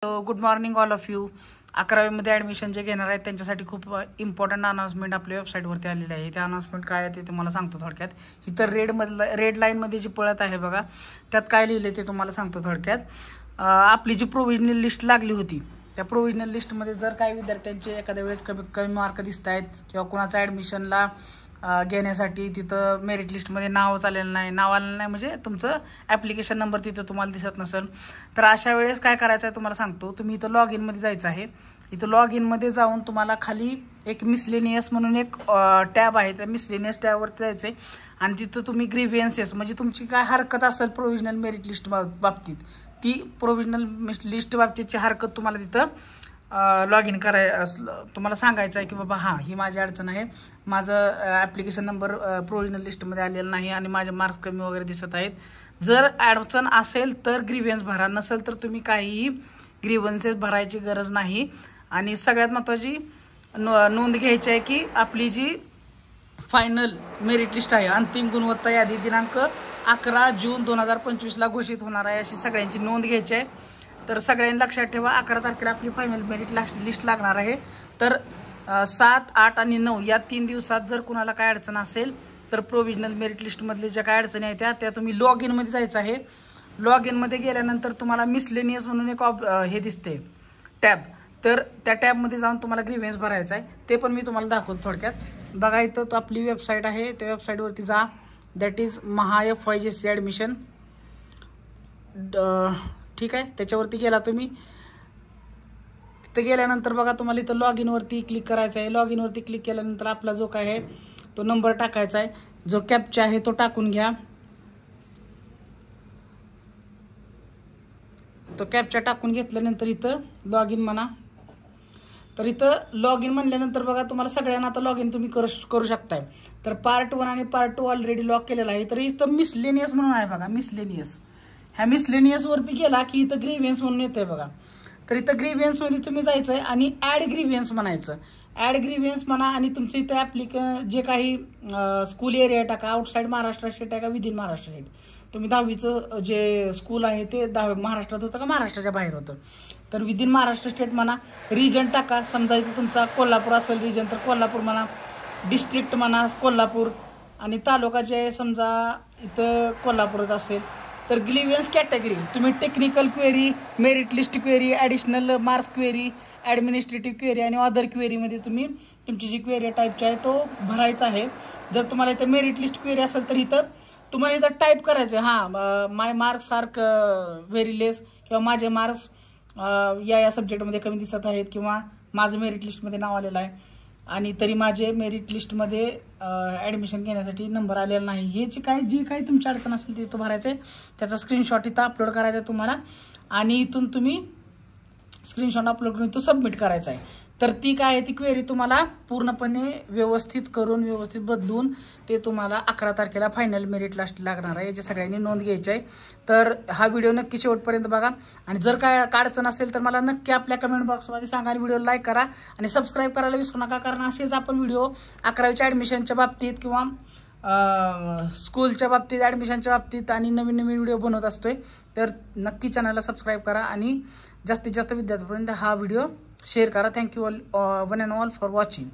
Good morning all of you. 11वीमध्ये admission जे घेणार आहेत त्यांच्यासाठी खूप इम्पॉर्टंट अनाउन्समेंट आपल्या वेबसाईटवरती आलेली आहे. ते अनाउन्समेंट काय आहे ते तुम्हाला सांगतो थोडक्यात. इथं रेड लाईनमध्ये जी पळत आहे बघा, त्यात काय लिहिलं ते तुम्हाला सांगतो थोडक्यात. आपली जी प्रोव्हिजनल लिस्ट लागली होती, त्या प्रोव्हिजनल लिस्टमध्ये जर काही विद्यार्थ्यांचे एखाद्या वेळेस कमी मार्क दिसत आहेत किंवा कुणाचं ॲडमिशनला घेण्यासाठी तिथं मेरिट लिस्टमध्ये नाव आलेलं नाही म्हणजे तुमचं ॲप्लिकेशन नंबर तिथं तुम्हाला दिसत नसेल, तर अशा वेळेस काय करायचं आहे तुम्हाला सांगतो. तुम्ही इथं लॉग इनमध्ये जायचं आहे. इथं लॉग इनमध्ये जाऊन तुम्हाला खाली एक मिसलेनियस म्हणून एक टॅब आहे, त्या मिसलेनियस टॅबवरती जायचं आहे आणि तिथं तुम्ही ग्रीव्हियन्सेस म्हणजे तुमची काय हरकत असेल प्रोव्हिजनल मेरिट लिस्ट बाबतीत, ती प्रोव्हिजनल लिस्ट बाबतीतची हरकत तुम्हाला तिथं लॉग इन तुम्हाला सांगायचं आहे की बाबा हां ही माझी अडचण आहे, माझं ॲप्लिकेशन नंबर प्रोव्हिजनल लिस्टमध्ये आलेला नाही आणि माझे मार्क्स कमी वगैरे दिसत आहेत. जर अडचण असेल तर ग्रीव्हियन्स भरा, नसेल तर तुम्ही काहीही ग्रीव्हियन्सेस भरायची गरज नाही. आणि सगळ्यात महत्त्वाची नोंद घ्यायची आहे की आपली जी फायनल मेरिट लिस्ट आहे, अंतिम गुणवत्ता यादी दिनांक 11 जून 2025ला घोषित होणार आहे, अशी सगळ्यांची नोंद घ्यायची आहे. तर सगळ्यांनी लक्षात ठेवा 11 तारखेला आपली फायनल मेरिट लिस्ट लागणार आहे. तर 7, 8 आणि 9 या 3 दिवसात जर कुणाला काय अडचण असेल तर प्रोव्हिजनल मेरिट लिस्टमधले ज्या काय अडचणी आहेत त्या तुम्ही लॉग इनमध्ये जायचं आहे. लॉग इनमध्ये गेल्यानंतर तुम्हाला मिसलेनियस म्हणून एक हे दिसते टॅब, तर त्या टॅबमध्ये जाऊन तुम्हाला ग्रीव्हियन्स भरायचा आहे. ते पण मी तुम्हाला दाखवतो थोडक्यात. बघा इथं तो आपली वेबसाईट आहे, त्या वेबसाईटवरती जा. That is MHA admission. ठीक आहे, त्याच्यावरती गेला तुम्ही. तिथं गेल्यानंतर बघा तुम्हाला इथं लॉग इनवरती क्लिक करायचं आहे. लॉग इनवरती क्लिक केल्यानंतर आपला जो काय आहे तो नंबर टाकायचा आहे, जो कॅप्चा आहे तो टाकून घ्या. तो कॅप्चा टाकून घेतल्यानंतर इथं लॉग इन म्हणा. तर इथं लॉग इन म्हणल्यानंतर बघा तुम्हाला सगळ्यांना आता लॉग इन तुम्ही करू शकताय. तर पार्ट 1 आणि पार्ट 2 ऑलरेडी लॉक केलेला आहे. तर इथं मिसलेनियस म्हणून आहे बघा, मिसलेनियस. ह्या मिसलेनियसवरती गेला की इथं ग्रीव्हियन्स म्हणून येतं आहे बघा. तर इथं ग्रीव्हियन्समध्ये तुम्ही जायचं आहे आणि ॲड ग्रीव्हियन्स म्हणायचं. ॲड ग्रीव्हियन्स म्हणा आणि तुमचं इथं जे काही स्कूल एरिया टाका, आउटसाईड महाराष्ट्र स्टेट आहे का विदिन महाराष्ट्र स्टेट. तुम्ही 10वीचं जे स्कूल आहे ते महाराष्ट्रात होतं का महाराष्ट्राच्या बाहेर होतं, तर विदिन महाराष्ट्र स्टेट म्हणा. रिजन टाका, समजा इथे तुमचा कोल्हापूर असेल रिजन तर कोल्हापूर म्हणा. डिस्ट्रिक्ट म्हणा कोल्हापूर, आणि तालुका जे आहे समजा इथं कोल्हापूरच असेल तर ग्रीव्हियन्स कॅटेगरी तुम्ही technical query, merit list query, additional marks query, administrative query आणि अदर क्वेरीमध्ये तुम्ही तुमची जी क्वेरी टाईपची आहे तो भरायचा आहे. जर तुम्हाला इथं मेरिट लिस्ट क्वेरी असेल तर इथं तुम्हाला इथं टाईप करायचं आहे हां माय मार्क्स आर व्हेरी लेस, किंवा माझे मार्क्स या सब्जेक्टमध्ये कमी दिसत आहेत, किंवा माझं मेरिट लिस्टमध्ये नाव आलेलं आहे आणि तरी माझे मेरिट लिस्टमध्ये ॲडमिशन घेण्यासाठी नंबर आलेला नाही. हे जी काही तुमची अडचण असेल ती तो भरायचं आहे. त्याचा स्क्रीनशॉट इथं अपलोड करायचा आहे तुम्हाला आणि इथून तुम्ही स्क्रीनशॉट अपलोड करून इथं सबमिट करायचं आहे. तर ती काय आहे ती क्वेरी तुम्हाला पूर्णपणे व्यवस्थित करून व्यवस्थित बदलून ते तुम्हाला 11 तारखेला फायनल मेरिट लिस्ट लागणार आहे, याची सगळ्यांनी नोंद घ्यायची आहे. तर हा व्हिडिओ नक्की शेवटपर्यंत बघा आणि जर काय अडचण असेल तर मला नक्की आपल्या कमेंट बॉक्समध्ये सांगा आणि व्हिडिओ लाईक करा आणि सबस्क्राईब करायला विसरू नका, कारण असेच आपण व्हिडिओ 11वीच्या ॲडमिशनच्या बाबतीत किंवा स्कूलच्या बाबतीत ॲडमिशनच्या बाबतीत आणि नवीन व्हिडिओ बनवत असतोय. तर नक्की चॅनलला सबस्क्राईब करा आणि जास्तीत जास्त विद्यार्थ्यांपर्यंत हा व्हिडिओ शेअर करा. Thank you all one and all for watching.